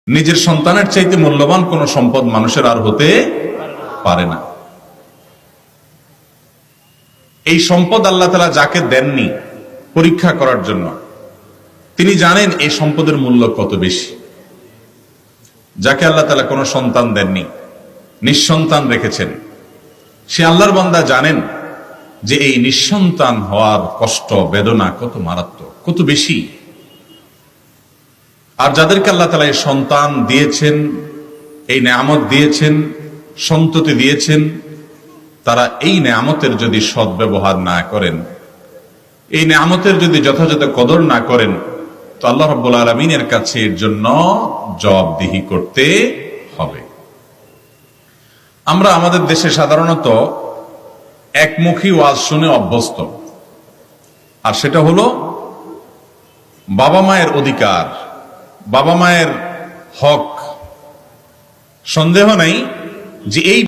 নিজের সন্তানের চাইতে মূল্যবান কোন সম্পদ মানুষের আর হতে পারে না। এই সম্পদ আল্লাহ তাআলা যাকে দেননি পরীক্ষা করার জন্য, তিনি জানেন এই সম্পদের মূল্য কত বেশি। যাকে আল্লাহ তাআলা কোনো সন্তান দেননি, নিঃসন্তান রেখেছেন, সে আল্লাহর বান্দা জানেন যে এই নিঃসন্তান হওয়ার কষ্ট বেদনা কত মারাত্মক, কত বেশি। আর যাদেরকে আল্লাহ তাআলা এই সন্তান দিয়েছেন, এই নেয়ামত দিয়েছেন, সন্ততি দিয়েছেন, তারা এই নেয়ামতের যদি সদ্ব্যবহার না করেন, এই নেয়ামতের যদি যথাযথ কদর না করেন, তো আল্লাহ রাব্বুল আলামিনের কাছে এর জন্য জবাবদিহি করতে হবে। আমরা আমাদের দেশে সাধারণত একমুখী ওয়াজ শুনে অভ্যস্ত, আর সেটা হলো বাবা মায়ের অধিকার, বাবা মায়ের হক। সন্দেহ নেই যে এই